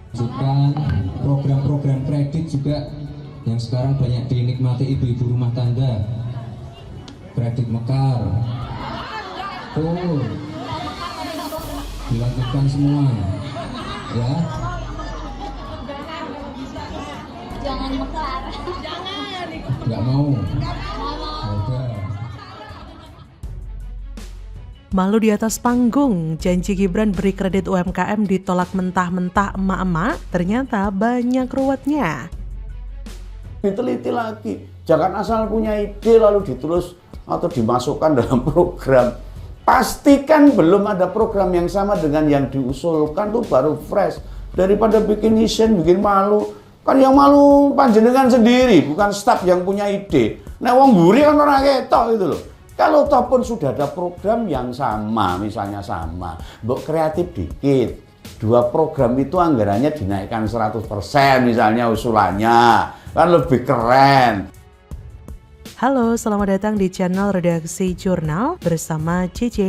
Juga program-program kredit juga yang sekarang banyak dinikmati ibu-ibu rumah tangga. Kredit Mekar. Tuh. Dilanjutkan semua. Ya. Jangan Mekar. Jangan. Nggak mau. Malu di atas panggung, janji Gibran beri kredit UMKM ditolak mentah-mentah emak-emak, ternyata banyak ruwetnya. Diteliti lagi, jangan asal punya ide lalu diterus atau dimasukkan dalam program. Pastikan belum ada program yang sama dengan yang diusulkan tuh baru fresh. Daripada bikin isen, bikin malu. Kan yang malu panjenengan sendiri, bukan staf yang punya ide. Nah, wong mburi kan ora ketok itu loh. Kalau toh pun sudah ada program yang sama, misalnya sama, mbok kreatif dikit. Dua program itu anggarannya dinaikkan 100% misalnya usulannya, kan lebih keren. Halo, selamat datang di channel Redaksi Jurnal bersama JJ.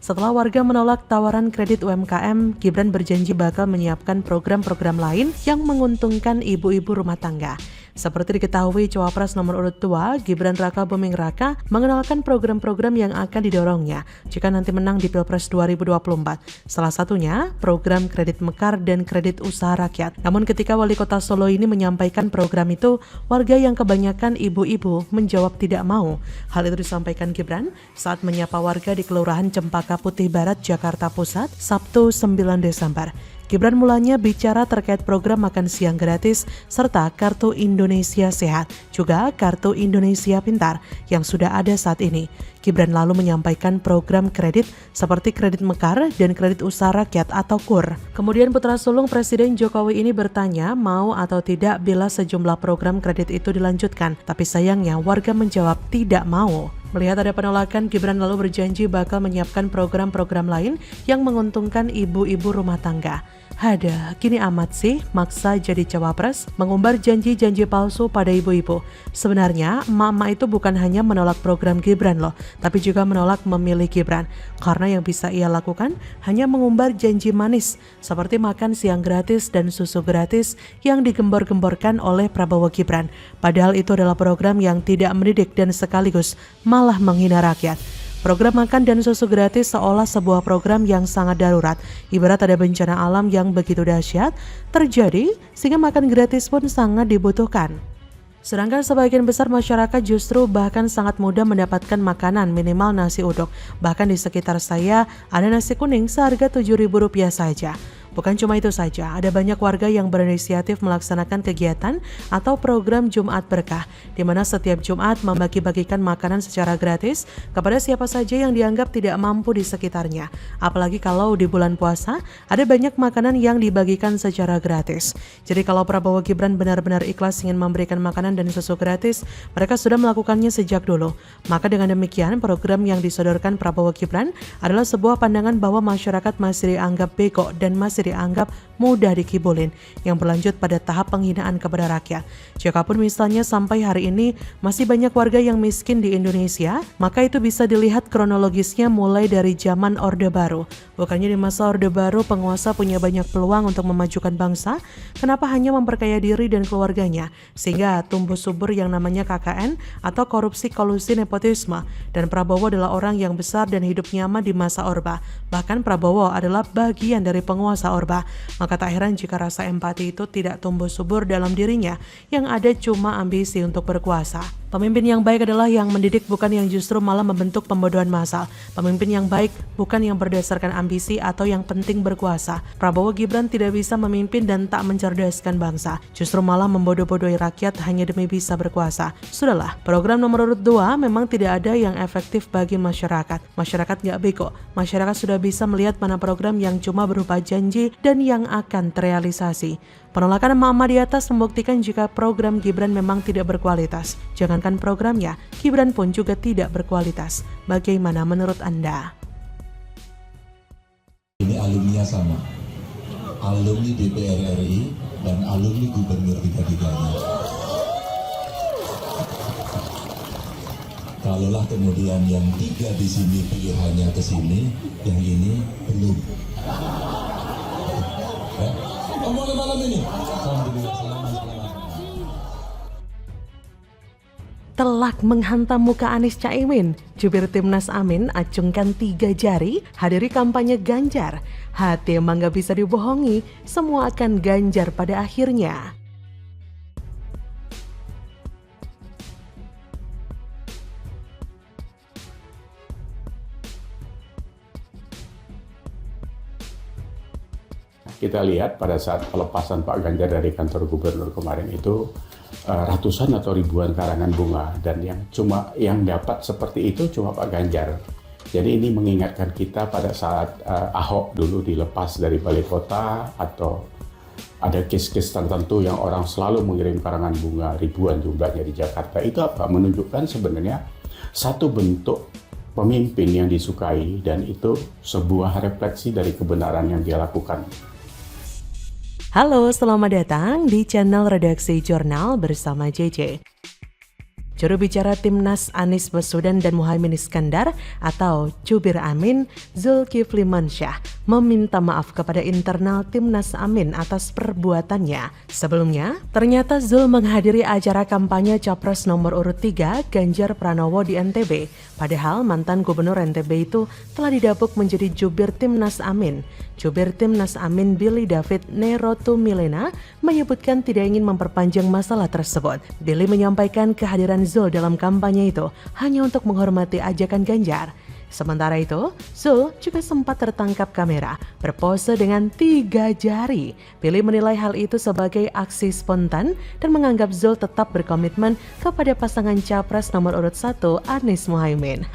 Setelah warga menolak tawaran kredit UMKM, Gibran berjanji bakal menyiapkan program-program lain yang menguntungkan ibu-ibu rumah tangga. Seperti diketahui, Cawapres nomor urut 2, Gibran Raka Buming Raka, mengenalkan program-program yang akan didorongnya jika nanti menang di Pilpres 2024. Salah satunya, program kredit Mekar dan kredit usaha rakyat. Namun ketika Wali Kota Solo ini menyampaikan program itu, warga yang kebanyakan ibu-ibu menjawab tidak mau. Hal itu disampaikan Gibran saat menyapa warga di Kelurahan Cempaka Putih Barat, Jakarta Pusat, Sabtu 9 Desember. Gibran mulanya bicara terkait program makan siang gratis serta Kartu Indonesia Sehat, juga Kartu Indonesia Pintar yang sudah ada saat ini. Gibran lalu menyampaikan program kredit seperti kredit Mekar dan kredit usaha rakyat atau KUR. Kemudian putra sulung Presiden Jokowi ini bertanya mau atau tidak bila sejumlah program kredit itu dilanjutkan, tapi sayangnya warga menjawab tidak mau. Melihat ada penolakan, Gibran lalu berjanji bakal menyiapkan program-program lain yang menguntungkan ibu-ibu rumah tangga. Hada, kini amat sih maksa jadi cawapres, mengumbar janji-janji palsu pada ibu-ibu. Sebenarnya, emak-emak itu bukan hanya menolak program Gibran loh, tapi juga menolak memilih Gibran. Karena yang bisa ia lakukan hanya mengumbar janji manis, seperti makan siang gratis dan susu gratis yang digembor-gemborkan oleh Prabowo Gibran. Padahal itu adalah program yang tidak mendidik dan sekaligus malah menghina rakyat. Program makan dan susu gratis seolah sebuah program yang sangat darurat. Ibarat ada bencana alam yang begitu dahsyat terjadi sehingga makan gratis pun sangat dibutuhkan. Sedangkan sebagian besar masyarakat justru bahkan sangat mudah mendapatkan makanan minimal nasi uduk. Bahkan di sekitar saya ada nasi kuning seharga Rp7.000 saja. Bukan cuma itu saja, ada banyak warga yang berinisiatif melaksanakan kegiatan atau program Jumat Berkah, di mana setiap Jumat membagi-bagikan makanan secara gratis kepada siapa saja yang dianggap tidak mampu di sekitarnya. Apalagi kalau di bulan puasa, ada banyak makanan yang dibagikan secara gratis. Jadi kalau Prabowo Gibran benar-benar ikhlas ingin memberikan makanan dan susu gratis, mereka sudah melakukannya sejak dulu. Maka dengan demikian, program yang disodorkan Prabowo Gibran adalah sebuah pandangan bahwa masyarakat masih dianggap bego dan masih dianggap mudah dikibulin, yang berlanjut pada tahap penghinaan kepada rakyat. Jikapun misalnya sampai hari ini masih banyak warga yang miskin di Indonesia, maka itu bisa dilihat kronologisnya mulai dari zaman Orde Baru. Bukannya di masa Orde Baru penguasa punya banyak peluang untuk memajukan bangsa, kenapa hanya memperkaya diri dan keluarganya, sehingga tumbuh subur yang namanya KKN atau korupsi kolusi nepotisme, dan Prabowo adalah orang yang besar dan hidup nyaman di masa Orba. Bahkan Prabowo adalah bagian dari penguasa Orba. Maka tak heran jika rasa empati itu tidak tumbuh subur dalam dirinya, yang ada cuma ambisi untuk berkuasa. Pemimpin yang baik adalah yang mendidik, bukan yang justru malah membentuk pembodohan massal. Pemimpin yang baik bukan yang berdasarkan ambisi atau yang penting berkuasa. Prabowo Gibran tidak bisa memimpin dan tak mencerdaskan bangsa, justru malah membodoh-bodohi rakyat hanya demi bisa berkuasa. Sudahlah, program nomor urut 2 memang tidak ada yang efektif bagi masyarakat. Masyarakat nggak bego, masyarakat sudah bisa melihat mana program yang cuma berupa janji dan yang akan terrealisasi. Penolakan emak-emak di atas membuktikan jika program Gibran memang tidak berkualitas. Jangankan programnya, Gibran pun juga tidak berkualitas. Bagaimana menurut Anda? Ini alumninya sama, alumni DPR RI dan alumni gubernur tiga-tiganya. Kalaulah kemudian yang 3 di sini pilihannya ke sini, yang ini belum. Ngomongin malam ini. Alhamdulillah, selamat. Telak menghantam muka Anies Caimin, jubir Timnas Amin acungkan 3 jari, hadiri kampanye Ganjar. Hati emang gak bisa dibohongi, semua akan Ganjar pada akhirnya. Kita lihat pada saat pelepasan Pak Ganjar dari kantor gubernur kemarin itu ratusan atau ribuan karangan bunga, dan yang dapat seperti itu cuma Pak Ganjar. Jadi ini mengingatkan kita pada saat Ahok dulu dilepas dari balai kota, atau ada kes-kes tertentu yang orang selalu mengirim karangan bunga ribuan jumlahnya di Jakarta. Itu apa? Menunjukkan sebenarnya satu bentuk pemimpin yang disukai, dan itu sebuah refleksi dari kebenaran yang dia lakukan. Halo, selamat datang di channel Redaksi Jurnal bersama JJ. Juru bicara Timnas Anies Baswedan dan Muhaimin Iskandar atau Jubir Amin, Zulkifli Mansyah, meminta maaf kepada internal Timnas Amin atas perbuatannya. Sebelumnya, ternyata Zul menghadiri acara kampanye Capres nomor urut 3 Ganjar Pranowo di NTB. Padahal mantan gubernur NTB itu telah didapuk menjadi jubir Timnas Amin. Jubir Timnas Amin Billy David Nerotu Milena menyebutkan tidak ingin memperpanjang masalah tersebut. Billy menyampaikan kehadiran Zul dalam kampanye itu hanya untuk menghormati ajakan Ganjar. Sementara itu, Zul juga sempat tertangkap kamera berpose dengan 3 jari. Billy menilai hal itu sebagai aksi spontan dan menganggap Zul tetap berkomitmen kepada pasangan Capres nomor urut 1 Anies Muhaimin.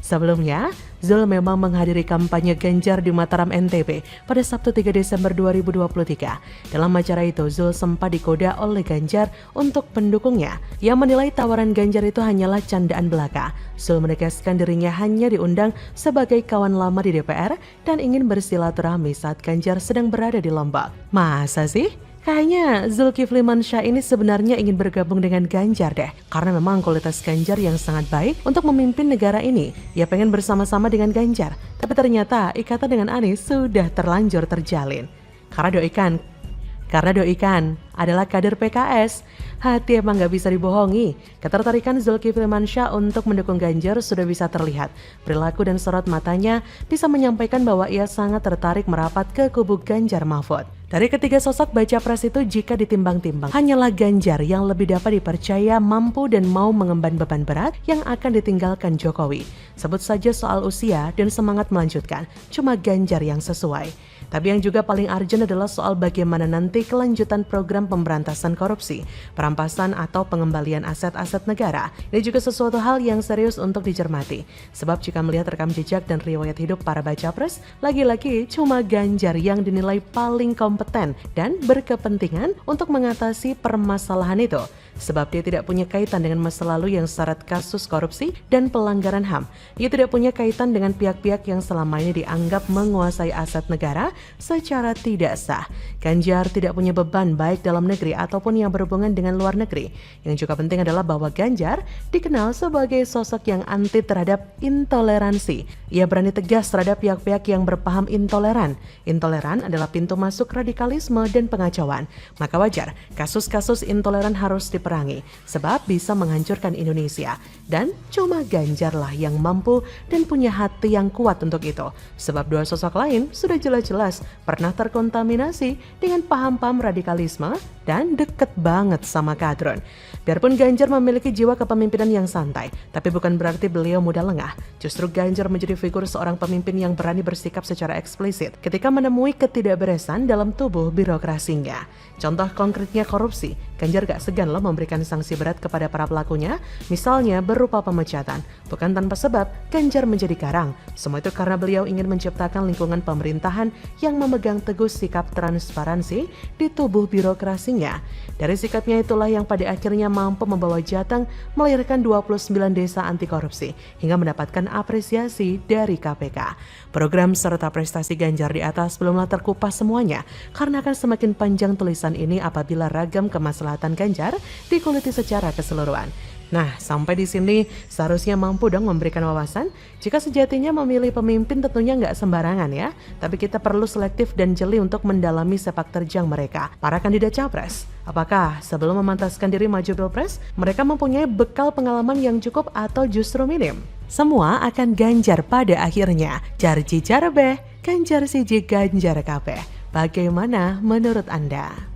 Sebelumnya, Zul memang menghadiri kampanye Ganjar di Mataram NTB pada Sabtu 3 Desember 2023. Dalam acara itu, Zul sempat digoda oleh Ganjar untuk pendukungnya yang menilai tawaran Ganjar itu hanyalah candaan belaka. Zul menegaskan dirinya hanya diundang sebagai kawan lama di DPR dan ingin bersilaturahmi saat Ganjar sedang berada di Lombok. Masa sih? Kayaknya Zulkifli Mansyah ini sebenarnya ingin bergabung dengan Ganjar deh, karena memang kualitas Ganjar yang sangat baik untuk memimpin negara ini. Ia pengen bersama-sama dengan Ganjar, tapi ternyata ikatan dengan Anies sudah terlanjur terjalin. Karena Doikan adalah kader PKS, hati emang gak bisa dibohongi. Ketertarikan Zulkifli Mansyah untuk mendukung Ganjar sudah bisa terlihat. Perilaku dan sorot matanya bisa menyampaikan bahwa ia sangat tertarik merapat ke kubu Ganjar Mahfud. Dari ketiga sosok baca pres itu, jika ditimbang-timbang, hanyalah Ganjar yang lebih dapat dipercaya mampu dan mau mengemban beban berat yang akan ditinggalkan Jokowi. Sebut saja soal usia dan semangat melanjutkan, cuma Ganjar yang sesuai. Tapi yang juga paling urgent adalah soal bagaimana nanti kelanjutan program pemberantasan korupsi, perampasan atau pengembalian aset-aset negara. Ini juga sesuatu hal yang serius untuk dicermati. Sebab jika melihat rekam jejak dan riwayat hidup para baca pres, lagi-lagi cuma Ganjar yang dinilai paling kompeten dan berkepentingan untuk mengatasi permasalahan itu. Sebab dia tidak punya kaitan dengan masa lalu yang syarat kasus korupsi dan pelanggaran HAM. Ia tidak punya kaitan dengan pihak-pihak yang selama ini dianggap menguasai aset negara secara tidak sah. Ganjar tidak punya beban baik dalam negeri ataupun yang berhubungan dengan luar negeri. Yang juga penting adalah bahwa Ganjar dikenal sebagai sosok yang anti terhadap intoleransi. Ia berani tegas terhadap pihak-pihak yang berpaham intoleran. Intoleran adalah pintu masuk radikalisme dan pengacauan. Maka wajar kasus-kasus intoleran harus diperangi, sebab bisa menghancurkan Indonesia. Dan cuma Ganjarlah yang mampu dan punya hati yang kuat untuk itu. Sebab dua sosok lain sudah jelas-jelas pernah terkontaminasi dengan paham-paham radikalisme dan deket banget sama kadron. Biarpun Ganjar memiliki jiwa kepemimpinan yang santai, tapi bukan berarti beliau mudah lengah. Justru Ganjar menjadi figur seorang pemimpin yang berani bersikap secara eksplisit ketika menemui ketidakberesan dalam tubuh birokrasinya. Contoh konkretnya korupsi, Ganjar gak segan loh memberikan sanksi berat kepada para pelakunya, misalnya berupa pemecatan. Bukan tanpa sebab, Ganjar menjadi karang. Semua itu karena beliau ingin menciptakan lingkungan pemerintahan yang memegang teguh sikap transparansi di tubuh birokrasinya. Dari sikapnya itulah yang pada akhirnya mampu membawa Jateng melahirkan 29 desa anti korupsi hingga mendapatkan apresiasi dari KPK. Program serta prestasi Ganjar di atas belumlah terkupas semuanya, karena akan semakin panjang tulisan ini apabila ragam kemaslahatan Ganjar dikuliti secara keseluruhan. Nah, sampai di sini seharusnya mampu dong memberikan wawasan. Jika sejatinya memilih pemimpin tentunya nggak sembarangan ya, tapi kita perlu selektif dan jeli untuk mendalami sepak terjang mereka, para kandidat capres. Apakah sebelum memantaskan diri maju pilpres, mereka mempunyai bekal pengalaman yang cukup atau justru minim? Semua akan ganjar pada akhirnya. Jarji jarbeh, ganjar siji ganjar kabeh. Bagaimana menurut Anda?